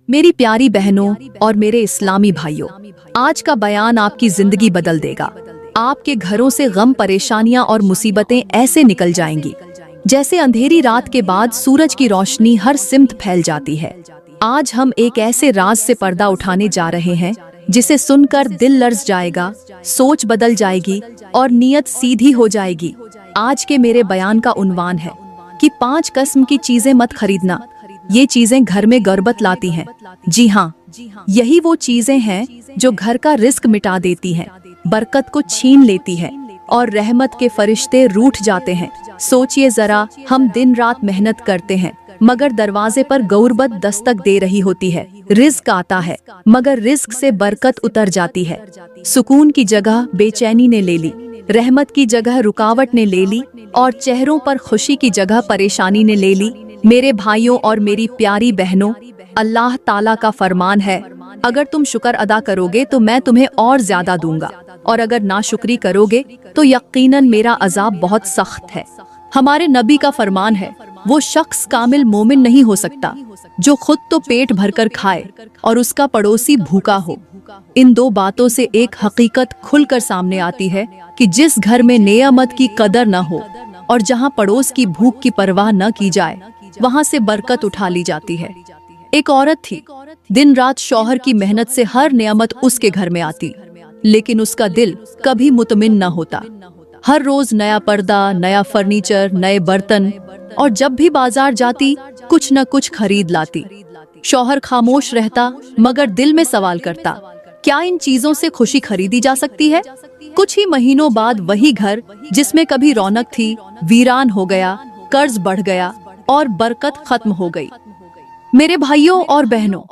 मेरी प्यारी बहनों और मेरे इस्लामी भाइयों, आज का बयान आपकी जिंदगी बदल देगा। आपके घरों से गम, परेशानियां और मुसीबतें ऐसे निकल जाएंगी जैसे अंधेरी रात के बाद सूरज की रोशनी हर सिमत फैल जाती है। आज हम एक ऐसे राज से पर्दा उठाने जा रहे हैं जिसे सुनकर दिल लर्ज जाएगा, सोच बदल जाएगी और नीयत सीधी हो जाएगी। आज के मेरे बयान का उन्वान है कि 5 किस्म की चीजें मत खरीदना। ये चीजें घर में गर्बत लाती हैं। जी हाँ, यही वो चीजें हैं जो घर का रिस्क मिटा देती हैं, बरकत को छीन लेती है और रहमत के फरिश्ते रूठ जाते हैं। सोचिए जरा, हम दिन रात मेहनत करते हैं मगर दरवाजे पर गौरबत दस्तक दे रही होती है। रिस्क आता है मगर रिस्क से बरकत उतर जाती है। सुकून की जगह बेचैनी ने ले ली, रहमत की जगह रुकावट ने ले ली और चेहरों पर खुशी की जगह परेशानी ने ले ली। मेरे भाइयों और मेरी प्यारी बहनों, अल्लाह ताला का फरमान है, अगर तुम शुक्र अदा करोगे तो मैं तुम्हें और ज्यादा दूंगा, और अगर नाशुक्री करोगे तो यकीनन मेरा अजाब बहुत सख्त है। हमारे नबी का फरमान है, वो शख्स कामिल मोमिन नहीं हो सकता जो खुद तो पेट भरकर खाए और उसका पड़ोसी भूखा हो। इन 2 बातों से एक हकीकत खुलकर सामने आती है कि जिस घर में नेमत की कदर न हो और जहां पड़ोस की भूख की परवाह न की जाए, वहां से बरकत उठा ली जाती है। एक औरत थी, दिन रात शौहर की मेहनत से हर नेमत उसके घर में आती, लेकिन उसका दिल कभी मुतमिन न होता। हर रोज नया पर्दा, नया फर्नीचर, नए बर्तन, और जब भी बाजार जाती कुछ न कुछ खरीद लाती। शौहर खामोश रहता मगर दिल में सवाल करता, क्या इन चीजों से खुशी खरीदी जा सकती है? कुछ ही महीनों बाद वही घर जिसमें कभी रौनक थी, वीरान हो गया, कर्ज बढ़ गया और बरकत खत्म हो गई। मेरे भाइयों और बहनों,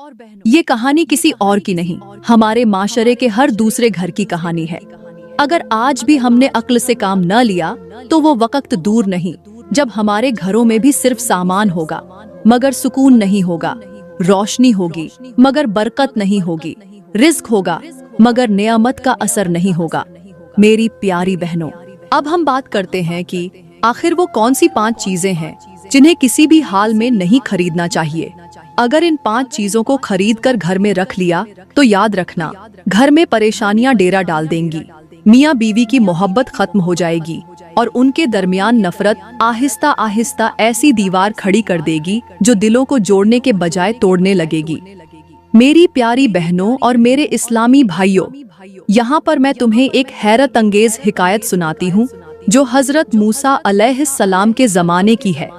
ये कहानी किसी और की नहीं, हमारे माशरे के हर दूसरे घर की कहानी है। अगर आज भी हमने अक्ल से काम न लिया तो वो वक्त दूर नहीं जब हमारे घरों में भी सिर्फ सामान होगा मगर सुकून नहीं होगा, रोशनी होगी मगर बरकत नहीं होगी, रिस्क होगा मगर नेमत का असर नहीं होगा। मेरी प्यारी बहनों, अब हम बात करते हैं कि आखिर वो कौन सी 5 चीजें हैं जिन्हें किसी भी हाल में नहीं खरीदना चाहिए। अगर इन 5 चीजों को खरीद कर घर में रख लिया तो याद रखना, घर में परेशानियां डेरा डाल देंगी, मियाँ बीवी की मोहब्बत खत्म हो जाएगी और उनके दरमियान नफरत आहिस्ता आहिस्ता ऐसी दीवार खड़ी कर देगी जो दिलों को जोड़ने के बजाय तोड़ने लगेगी। मेरी प्यारी बहनों और मेरे इस्लामी भाइयों, यहाँ पर मैं तुम्हें एक हैरत अंगेज हिकायत सुनाती हूँ जो हजरत मूसा अलैहिस्सलाम के जमाने की है।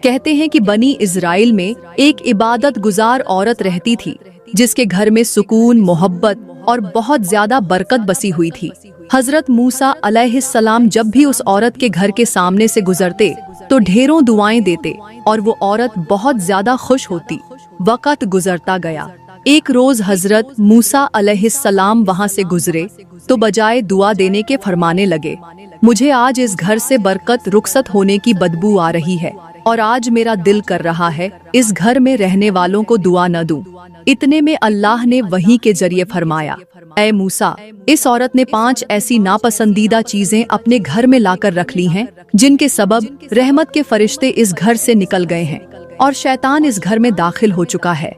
कहते हैं कि बनी इजराइल में एक इबादत गुजार औरत रहती थी जिसके घर में सुकून, मोहब्बत और बहुत ज्यादा बरकत बसी हुई थी। हजरत मूसा अलैहिस्सलाम जब भी उस औरत के घर के सामने से गुजरते तो ढेरों दुआएं देते और वो औरत बहुत ज्यादा खुश होती। वक्त गुजरता गया। एक रोज हजरत मूसा अलैहिस्सलाम वहां से गुजरे तो बजाय दुआ देने के फरमाने लगे, मुझे आज इस घर से बरकत रुखसत होने की बदबू आ रही है और आज मेरा दिल कर रहा है इस घर में रहने वालों को दुआ न दूं। इतने में अल्लाह ने वही के जरिए फरमाया, ऐ मूसा, इस औरत ने 5 ऐसी नापसंदीदा चीजें अपने घर में लाकर रख ली हैं जिनके सबब रहमत के फरिश्ते इस घर से निकल गए हैं और शैतान इस घर में दाखिल हो चुका है।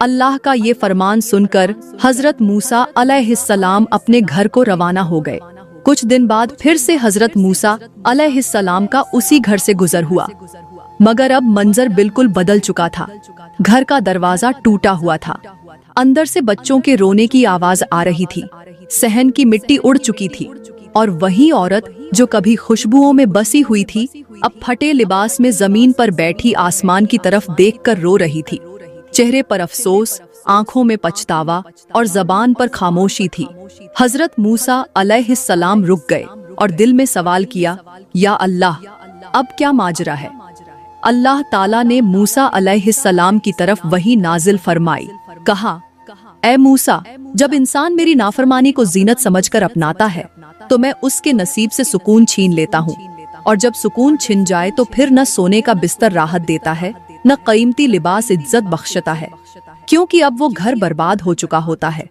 अल्लाह का ये फरमान सुनकर हजरत मूसा अलैहिस्सलाम अपने घर को रवाना हो गए। कुछ दिन बाद फिर से हजरत मूसा अलैहिस्सलाम का उसी घर से गुजर हुआ, मगर अब मंजर बिल्कुल बदल चुका था। घर का दरवाजा टूटा हुआ था, अंदर से बच्चों के रोने की आवाज आ रही थी, सहन की मिट्टी उड़ चुकी थी और वही औरत जो कभी खुशबुओं में बसी हुई थी अब फटे लिबास में जमीन पर बैठी आसमान की तरफ देखकर रो रही थी। चेहरे पर अफसोस, आंखों में पछतावा और जबान पर खामोशी थी। हजरत मूसा अलैहिस्सलाम रुक गए और दिल में सवाल किया, या अल्लाह, अब क्या माजरा है? अल्लाह ताला ने मूसा अलैहिस्सलाम की तरफ वही नाजिल फरमाई, कहा, ऐ मूसा, जब इंसान मेरी नाफरमानी को जीनत समझकर अपनाता है तो मैं उसके नसीब से सुकून छीन लेता हूँ, और जब सुकून छिन जाए तो फिर न सोने का बिस्तर राहत देता है न कीमती लिबास इज्जत बख्शता है, क्योंकि अब वो घर बर्बाद हो चुका होता है।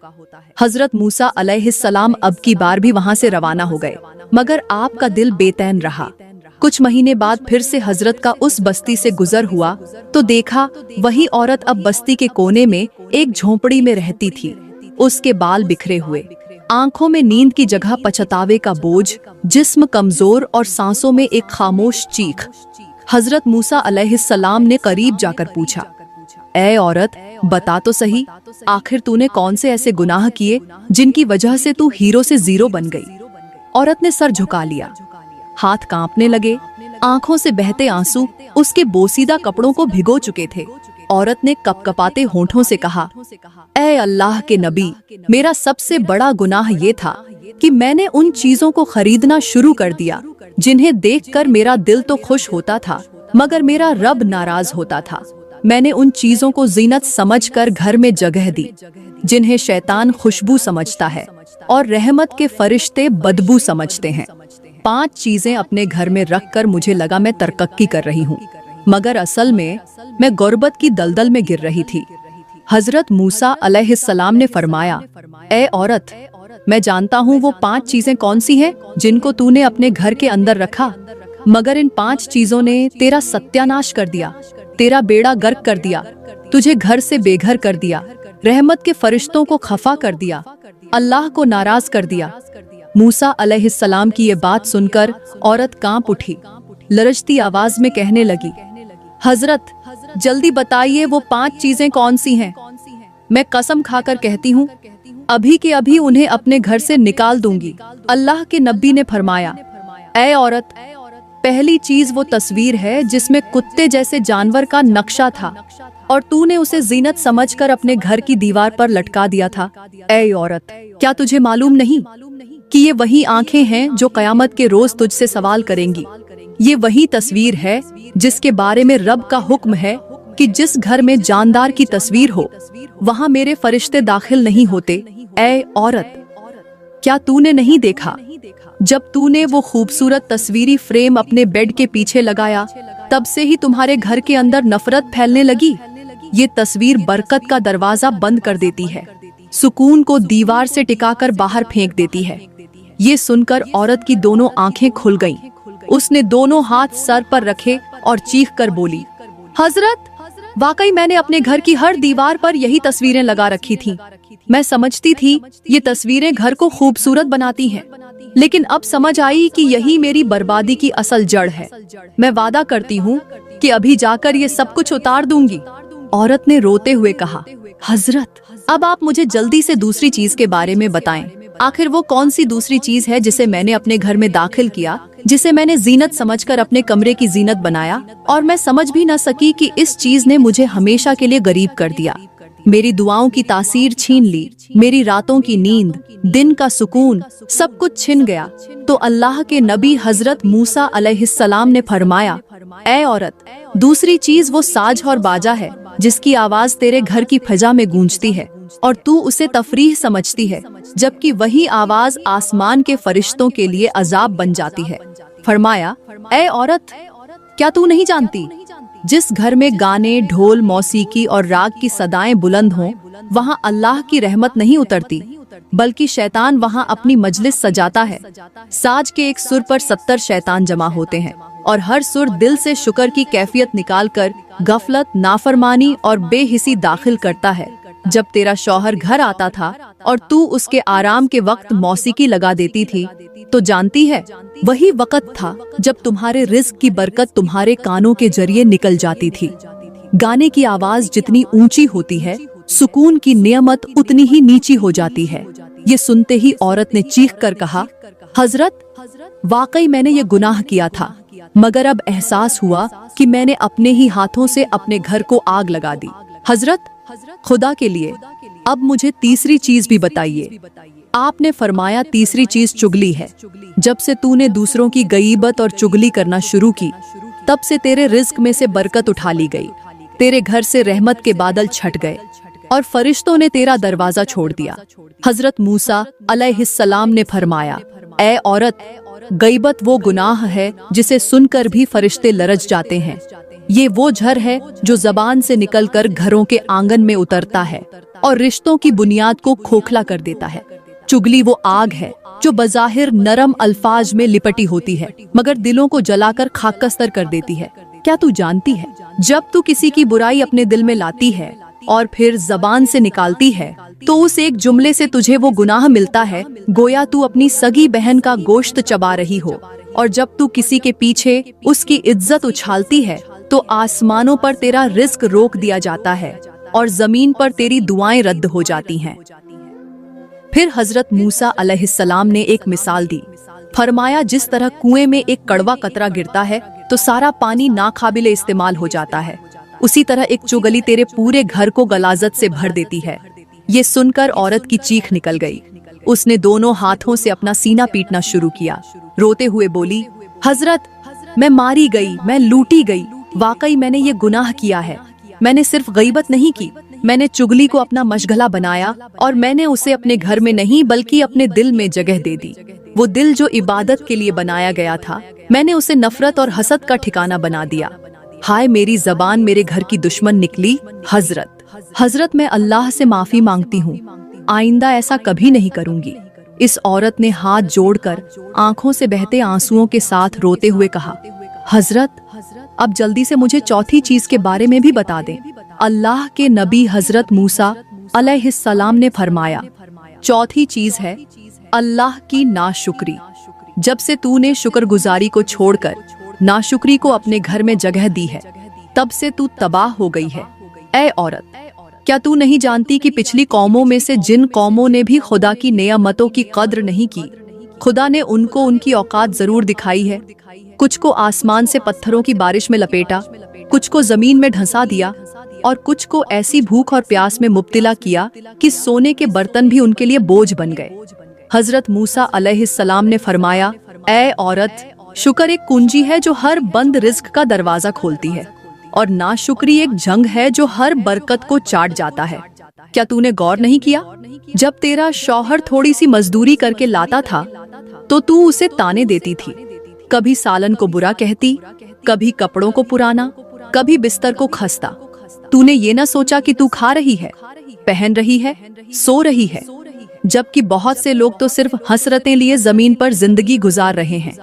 हजरत मूसा अलैहिस्सलाम अब की बार भी वहाँ से रवाना हो गए, मगर आपका दिल बेचैन रहा। कुछ महीने बाद फिर से हजरत का उस बस्ती से गुजर हुआ तो देखा वही औरत अब बस्ती के कोने में एक झोंपड़ी में रहती थी। उसके बाल बिखरे हुए, आंखों में नींद की जगह पछतावे का बोझ, जिस्म कमजोर और सांसों में एक खामोश चीख। हजरत मूसा अलैहिस्सलाम ने करीब जाकर पूछा, ऐ औरत, बता तो सही, आखिर तूने कौन से ऐसे गुनाह किए जिनकी वजह से तू हीरो से जीरो बन गई? औरत ने सर झुका लिया, हाथ कांपने लगे, आंखों से बहते आंसू उसके बोसीदा कपड़ों को भिगो चुके थे। औरत ने कपकपाते होंठों से कहा, ऐ अल्लाह के नबी, मेरा सबसे बड़ा गुनाह ये था कि मैंने उन चीजों को खरीदना शुरू कर दिया जिन्हें देखकर मेरा दिल तो खुश होता था मगर मेरा रब नाराज होता था। मैंने उन चीजों को जीनत समझकर घर में जगह दी जिन्हें शैतान खुशबू समझता है और रहमत के फरिश्ते बदबू समझते हैं। 5 चीजें अपने घर में रखकर मुझे लगा मैं तरक्की कर रही हूँ, मगर असल में मैं गुर्बत की दलदल में गिर रही थी। हजरत मूसा अलैहिस्सलाम ने फरमाया, ऐ औरत, मैं जानता हूँ वो 5 चीजें कौन सी हैं जिनको तूने अपने घर के अंदर रखा, मगर इन 5 चीजों ने तेरा सत्यानाश कर दिया, तेरा बेड़ा गर्क कर दिया, तुझे घर से बेघर कर दिया, रहमत के फरिश्तों को खफा कर दिया, अल्लाह को नाराज कर दिया। मूसा अलैहिस्सलाम की ये बात सुनकर औरत कांप उठी, लरजती आवाज में कहने लगी, हजरत, जल्दी बताइए वो 5 चीजें कौन सी हैं? मैं कसम खाकर कहती हूँ अभी के अभी उन्हें अपने घर से निकाल दूंगी। अल्लाह के नबी ने फरमाया, ऐ औरत, पहली चीज वो तस्वीर है जिसमें कुत्ते जैसे जानवर का नक्शा था और तूने उसे जीनत समझकर अपने घर की दीवार पर लटका दिया था। ऐ औरत, क्या तुझे मालूम नहीं कि ये वही आंखें हैं जो कयामत के रोज तुझसे सवाल करेंगी? ये वही तस्वीर है जिसके बारे में रब का हुक्म है कि जिस घर में जानदार की तस्वीर हो वहाँ मेरे फरिश्ते दाखिल नहीं होते। ऐ औरत, क्या तूने नहीं देखा जब तूने वो खूबसूरत तस्वीरी फ्रेम अपने बेड के पीछे लगाया तब से ही तुम्हारे घर के अंदर नफरत फैलने लगी। ये तस्वीर बरकत का दरवाजा बंद कर देती है, सुकून को दीवार से टिकाकर बाहर फेंक देती है। ये सुनकर औरत की दोनों आंखें खुल गईं। उसने दोनों हाथ सर पर रखे और चीख कर बोली, हजरत, वाकई मैंने अपने घर की हर दीवार पर यही तस्वीरें लगा रखी थीं। मैं समझती थी ये तस्वीरें घर को खूबसूरत बनाती हैं, लेकिन अब समझ आई कि यही मेरी बर्बादी की असल जड़ है। मैं वादा करती हूँ कि अभी जाकर ये सब कुछ उतार दूंगी। औरत ने रोते हुए कहा, हजरत, अब आप मुझे जल्दी से दूसरी चीज के बारे में बताएं। आखिर वो कौन सी दूसरी चीज है जिसे मैंने अपने घर में दाखिल किया, जिसे मैंने जीनत समझकर अपने कमरे की जीनत बनाया और मैं समझ भी न सकी कि इस चीज ने मुझे हमेशा के लिए गरीब कर दिया, मेरी दुआओं की तासीर छीन ली, मेरी रातों की नींद, दिन का सुकून, सब कुछ छिन गया। तो अल्लाह के नबी हजरत मूसा अलैहिस्सलाम ने फरमाया, ऐ औरत, दूसरी चीज वो साज और बाजा है जिसकी आवाज तेरे घर की फजा में गूंजती है और तू उसे तफरीह समझती है, जबकि वही आवाज आसमान के फरिश्तों के लिए अजाब बन जाती है। फरमाया, ऐ औरत, क्या तू नहीं जानती जिस घर में गाने, ढोल, मौसीकी और राग की सदाएं बुलंद हों वहाँ अल्लाह की रहमत नहीं उतरती, बल्कि शैतान वहाँ अपनी मजलिस सजाता है। साज के एक सुर पर 70 शैतान जमा होते हैं और हर सुर दिल से शुक्र की कैफियत निकालकर गफलत, नाफरमानी और बेहिसी दाखिल करता है। जब तेरा शौहर घर आता था और तू उसके आराम के वक्त मौसीकी लगा देती थी, तो जानती है वही वक्त था जब तुम्हारे रिज़्क की बरकत तुम्हारे कानों के जरिए निकल जाती थी। गाने की आवाज जितनी ऊंची होती है, सुकून की नियमत उतनी ही नीची हो जाती है। ये सुनते ही औरत ने चीख कर कहा, हजरत, वाकई मैंने ये गुनाह किया था, मगर अब एहसास हुआ कि मैंने अपने ही हाथों से अपने घर को आग लगा दी। हजरत, खुदा के लिए अब मुझे तीसरी चीज भी बताइए। आपने फरमाया, तीसरी चीज चुगली है। जब से तूने दूसरों की गईबत और चुगली करना शुरू की, तब से तेरे रिज्क में से बरकत उठा ली गई, तेरे घर से रहमत के बादल छट गए और फरिश्तों ने तेरा दरवाजा छोड़ दिया। हजरत मूसा अलैहिस्सलाम ने फरमाया, ऐ औरत, गईबत वो गुनाह है जिसे सुनकर भी फरिश्ते लरज जाते हैं। ये वो झर है जो जबान से निकलकर घरों के आंगन में उतरता है और रिश्तों की बुनियाद को खोखला कर देता है। चुगली वो आग है जो बज़ाहिर नरम अल्फाज में लिपटी होती है मगर दिलों को जलाकर खाकस्तर कर देती है। क्या तू जानती है, जब तू किसी की बुराई अपने दिल में लाती है और फिर जबान से निकालती है तो उस एक जुमले से तुझे वो गुनाह मिलता है गोया तू अपनी सगी बहन का गोश्त चबा रही हो। और जब तू किसी के पीछे उसकी इज्जत उछालती है तो आसमानों पर तेरा रिज्क रोक दिया जाता है और जमीन पर तेरी दुआएं रद्द हो जाती हैं। फिर हजरत मूसा अलैहिस्सलाम ने एक मिसाल दी। फरमाया, जिस तरह कुएं में एक कड़वा कतरा गिरता है तो सारा पानी नाकाबिले इस्तेमाल हो जाता है, उसी तरह एक चुगली तेरे पूरे घर को गलाजत से भर देती है। ये सुनकर औरत की चीख निकल गई। उसने दोनों हाथों से अपना सीना पीटना शुरू किया। रोते हुए बोली, हजरत, मैं मारी गई, मैं लूटी गई। वाकई मैंने ये गुनाह किया है। मैंने सिर्फ गईबत नहीं की, मैंने चुगली को अपना मशगला बनाया और मैंने उसे अपने घर में नहीं बल्कि अपने दिल में जगह दे दी। वो दिल जो इबादत के लिए बनाया गया था, मैंने उसे नफरत और हसद का ठिकाना बना दिया। हाय मेरी जबान मेरे घर की दुश्मन निकली। हजरत मैं अल्लाह से माफी मांगती हूँ, आइंदा ऐसा कभी नहीं करूँगी। इस औरत ने हाथ जोड़कर आंखों से बहते आंसुओं के साथ रोते हुए कहा, हजरत अब जल्दी से मुझे चौथी चीज के बारे में भी बता दें। अल्लाह के नबी हजरत मूसा अलैहिस्सलाम ने फरमाया, चौथी चीज है अल्लाह की नाशुक्री। जब से तूने शुक्रगुजारी को छोड़कर नाशुक्री को अपने घर में जगह दी है, तब से तू तबाह हो गई है। ऐ औरत, क्या तू नहीं जानती कि पिछली कौमों में से जिन कौमों ने भी खुदा की नेमतों की कद्र नहीं की, खुदा ने उनको उनकी औकात जरूर दिखाई है। कुछ को आसमान से पत्थरों की बारिश में लपेटा, कुछ को जमीन में ढंसा दिया और कुछ को ऐसी भूख और प्यास में मुब्तिला किया कि सोने के बर्तन भी उनके लिए बोझ बन गए। हजरत मूसा अलैहिस्सलाम ने फरमाया, ऐ औरत, शुक्र एक कुंजी है जो हर बंद रिज्क का दरवाजा खोलती है और नाशुक्री एक जंग है जो हर बरकत को चाट जाता है। क्या तूने गौर नहीं किया, जब तेरा शौहर थोड़ी सी मजदूरी करके लाता था तो तू उसे ताने देती थी, कभी सालन को बुरा कहती, कभी कपड़ों को पुराना, कभी बिस्तर को खस्ता। तूने ये ना सोचा कि तू खा रही है, पहन रही है, सो रही है, जबकि बहुत से लोग तो सिर्फ हसरतें लिए जमीन पर जिंदगी गुजार रहे हैं।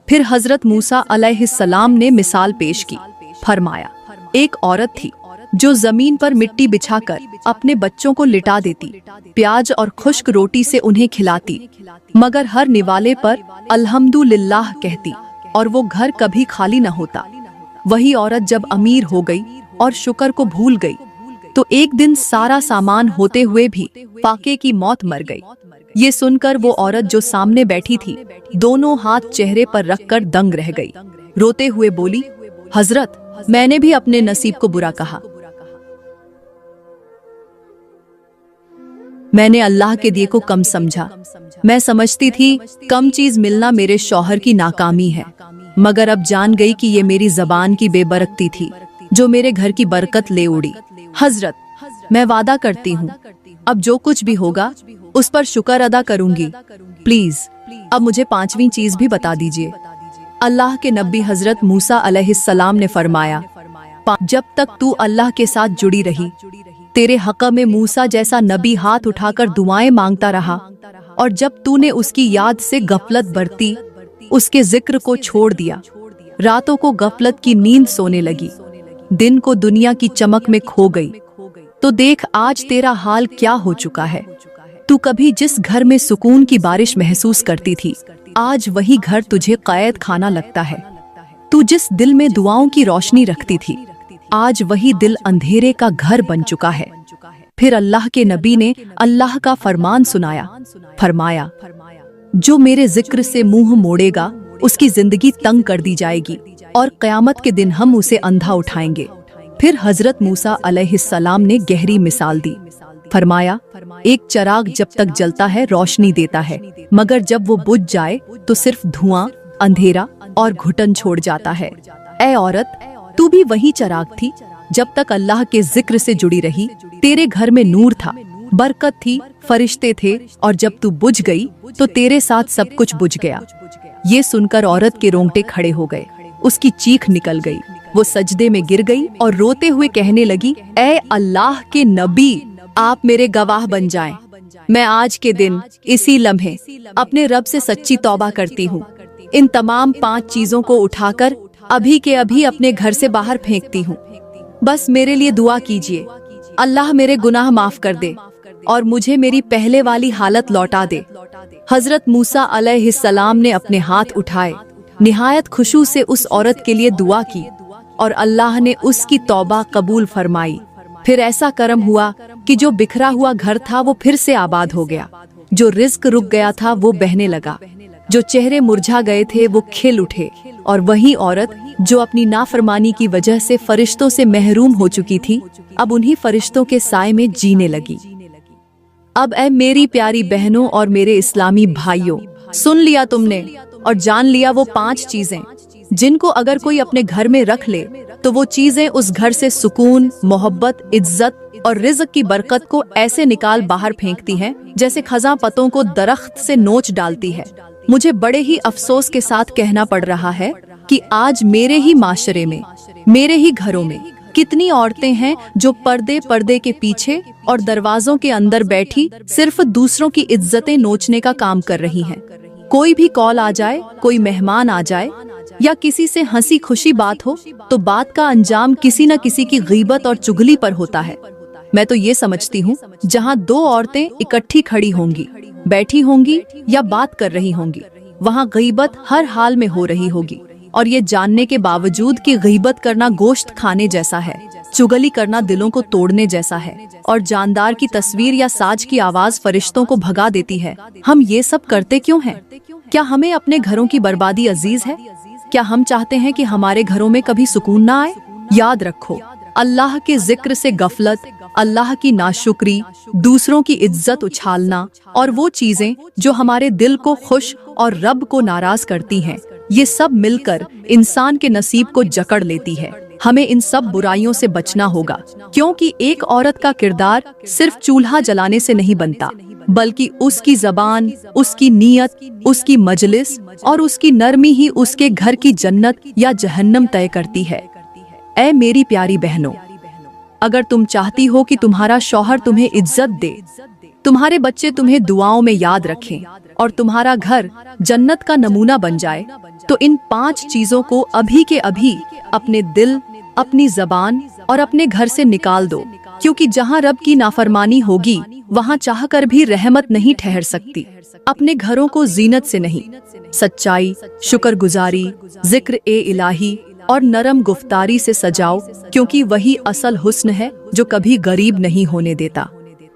फिर हजरत मूसा अलैहिस्सलाम ने मिसाल पेश की। फरमाया, एक औरत थी जो जमीन पर मिट्टी बिछाकर अपने बच्चों को लिटा देती, प्याज और खुश्क रोटी से उन्हें खिलाती, मगर हर निवाले पर अल्हम्दुलिल्लाह कहती और वो घर कभी खाली न होता। वही औरत जब अमीर हो गई और शुक्र को भूल गई तो एक दिन सारा सामान होते हुए भी फाके की मौत मर गई। ये सुनकर वो औरत जो सामने बैठी थी, दोनों हाथ चेहरे पर रखकर दंग रह गई। रोते हुए बोली, हजरत, मैंने भी अपने नसीब को बुरा कहा। मैंने अल्लाह के दिए को कम समझा। मैं समझती थी कम चीज मिलना मेरे शौहर की नाकामी है, मगर अब जान गई कि ये मेरी जबान की बेबरकती थी जो मेरे घर की बरकत ले उड़ी। हजरत, मैं वादा करती हूँ अब जो कुछ भी होगा उस पर शुक्र अदा करूंगी। प्लीज अब मुझे पांचवी चीज भी बता दीजिए। अल्लाह के नबी हजरत मूसा अलैहिस्सलाम ने फरमाया, जब तक तू अल्लाह के साथ जुड़ी रही, तेरे हक़ में मूसा जैसा नबी हाथ उठाकर दुआएं मांगता रहा, और जब तूने उसकी याद से गफलत बरती, उसके जिक्र को छोड़ दिया, रातों को गफलत की नींद सोने लगी, दिन को दुनिया की चमक में खो गई, तो देख आज तेरा हाल क्या हो चुका है। तू कभी जिस घर में सुकून की बारिश महसूस करती थी, आज वही घर तुझे कैद खाना लगता है। तू जिस दिल में दुआओं की रोशनी रखती थी, आज वही दिल अंधेरे का घर बन चुका है। फिर अल्लाह के नबी ने अल्लाह का फरमान सुनाया। फरमाया, जो मेरे जिक्र से मुंह मोड़ेगा उसकी जिंदगी तंग कर दी जाएगी और क़यामत के दिन हम उसे अंधा उठाएंगे। फिर हजरत मूसा अलैहिस्सलाम ने गहरी मिसाल दी। फरमाया, एक चिराग जब तक जलता है रोशनी देता है, मगर जब वो बुझ जाए तो सिर्फ धुआं, अंधेरा और घुटन छोड़ जाता है। ऐ औरत, तू भी वही चिराग थी। जब तक अल्लाह के जिक्र से जुड़ी रही, तेरे घर में नूर था, बरकत थी, फरिश्ते थे, और जब तू बुझ गई तो तेरे साथ सब कुछ बुझ गया। ये सुनकर औरत के रोंगटे खड़े हो गए, उसकी चीख निकल गई, वो सजदे में गिर गई और रोते हुए कहने लगी, ऐ अल्लाह के नबी, आप मेरे गवाह बन जाएं। मैं आज के दिन इसी लम्हे अपने रब से सच्ची तौबा करती हूँ। इन तमाम 5 चीजों को उठाकर अभी के अभी अपने घर से बाहर फेंकती हूँ। बस मेरे लिए दुआ कीजिए, अल्लाह मेरे गुनाह माफ कर दे और मुझे मेरी पहले वाली हालत लौटा दे। हजरत मूसा अलैहिस्सलाम ने अपने हाथ उठाए, निहायत खुशू से उस औरत के लिए दुआ की और अल्लाह ने उसकी तौबा कबूल फरमाई। फिर ऐसा करम हुआ कि जो बिखरा हुआ घर था वो फिर से आबाद हो गया, जो रिज्क रुक गया था वो बहने लगा, जो चेहरे मुरझा गए थे वो खिल उठे, और वही औरत जो अपनी नाफरमानी की वजह से फरिश्तों से महरूम हो चुकी थी, अब उन्हीं फरिश्तों के साए में जीने लगी। अब ऐ मेरी प्यारी बहनों और मेरे इस्लामी भाइयों, सुन लिया तुमने और जान लिया वो 5 चीजें जिनको अगर कोई अपने घर में रख ले तो वो चीजें उस घर से सुकून, मोहब्बत, इज्जत और रिज़्क की बरकत को ऐसे निकाल बाहर फेंकती हैं जैसे खज़ां पत्तों को दरख्त से नोच डालती है। मुझे बड़े ही अफसोस के साथ कहना पड़ रहा है कि आज मेरे ही माशरे में, मेरे ही घरों में कितनी औरतें हैं जो पर्दे के पीछे और दरवाजों के अंदर बैठी सिर्फ दूसरों की इज्जतें नोचने का काम कर रही हैं। कोई भी कॉल आ जाए, कोई मेहमान आ जाए या किसी से हंसी खुशी बात हो तो बात का अंजाम किसी न किसी की गीबत और चुगली पर होता है। मैं तो ये समझती हूँ जहाँ 2 औरतें इकट्ठी खड़ी होंगी, बैठी होंगी या बात कर रही होंगी, वहाँ गीबत हर हाल में हो रही होगी, और ये जानने के बावजूद कि गीबत करना गोश्त खाने जैसा है, चुगली करना दिलों को तोड़ने जैसा है और जानदार की तस्वीर या साज की आवाज फरिश्तों को भगा देती है। हम ये सब करते क्यों हैं? क्या हमें अपने घरों की बर्बादी अजीज है? क्या हम चाहते हैं कि हमारे घरों में कभी सुकून ना आए? याद रखो, अल्लाह के जिक्र से गफलत, अल्लाह की नाशुक्री, दूसरों की इज्जत उछालना और वो चीजें जो हमारे दिल को खुश और रब को नाराज करती हैं, ये सब मिलकर इंसान के नसीब को जकड़ लेती है। हमें इन सब बुराइयों से बचना होगा, क्योंकि एक औरत का किरदार सिर्फ चूल्हा जलाने से नहीं बनता, बल्कि उसकी जबान, उसकी नीयत, उसकी मजलिस और उसकी नरमी ही उसके घर की जन्नत या जहन्नम तय करती है। ऐ मेरी प्यारी बहनों, अगर तुम चाहती हो कि तुम्हारा शौहर तुम्हें इज्जत दे, तुम्हारे बच्चे तुम्हें दुआओं में याद रखें और तुम्हारा घर जन्नत का नमूना बन जाए, तो इन 5 चीजों को अभी के अभी अपने दिल, अपनी जबान और अपने घर से निकाल दो, क्योंकि जहाँ रब की नाफरमानी होगी वहाँ चाहकर भी रहमत नहीं ठहर सकती। अपने घरों को जीनत से नहीं, सच्चाई, शुक्रगुजारी, जिक्र ए इलाही और नरम गुफ्तारी से सजाओ, क्योंकि वही असल हुस्न है जो कभी गरीब नहीं होने देता।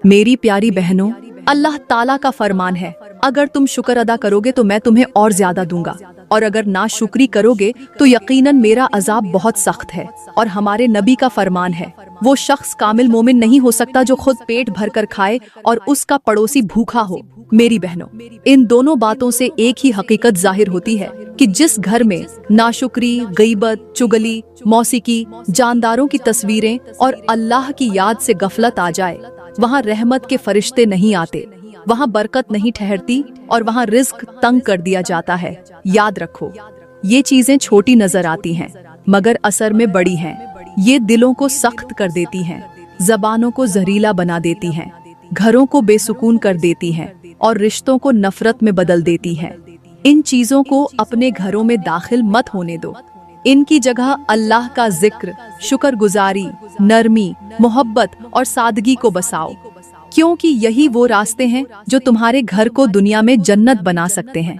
मेरी प्यारी बहनों, अल्लाह ताला का फरमान है, अगर तुम शुक्र अदा करोगे तो मैं तुम्हें और ज्यादा दूंगा, और अगर नाशुक्री करोगे तो यकीनन मेरा अजाब बहुत सख्त है। और हमारे नबी का फरमान है, वो शख्स कामिल मोमिन नहीं हो सकता जो खुद पेट भर कर खाए और उसका पड़ोसी भूखा हो। मेरी बहनों, इन दोनों बातों से एक ही हकीकत जाहिर होती है कि जिस घर में नाशुक्री, गईबत, चुगली, मौसीकी, जानदारों की तस्वीरें और अल्लाह की याद से गफलत आ जाए, वहाँ रहमत के फरिश्ते नहीं आते, वहाँ बरकत नहीं ठहरती और वहाँ रिज्क तंग कर दिया जाता है। याद रखो, ये चीजें छोटी नजर आती हैं मगर असर में बड़ी हैं। ये दिलों को सख्त कर देती हैं, जबानों को जहरीला बना देती हैं, घरों को बेसुकून कर देती हैं और रिश्तों को नफरत में बदल देती हैं। इन चीजों को अपने घरों में दाखिल मत होने दो। इनकी जगह अल्लाह का जिक्र, शुक्रगुजारी, नरमी, मोहब्बत और सादगी को बसाओ, क्योंकि यही वो रास्ते हैं जो तुम्हारे घर को दुनिया में जन्नत बना सकते हैं।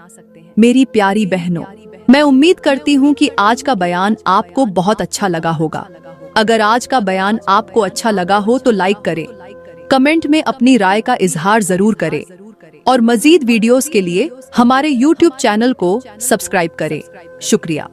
मेरी प्यारी बहनों, मैं उम्मीद करती हूँ कि आज का बयान आपको बहुत अच्छा लगा होगा। अगर आज का बयान आपको अच्छा लगा हो तो लाइक करें, कमेंट में अपनी राय का इजहार जरूर करें और मजीद वीडियोस के लिए हमारे YouTube चैनल को सब्सक्राइब करें। शुक्रिया।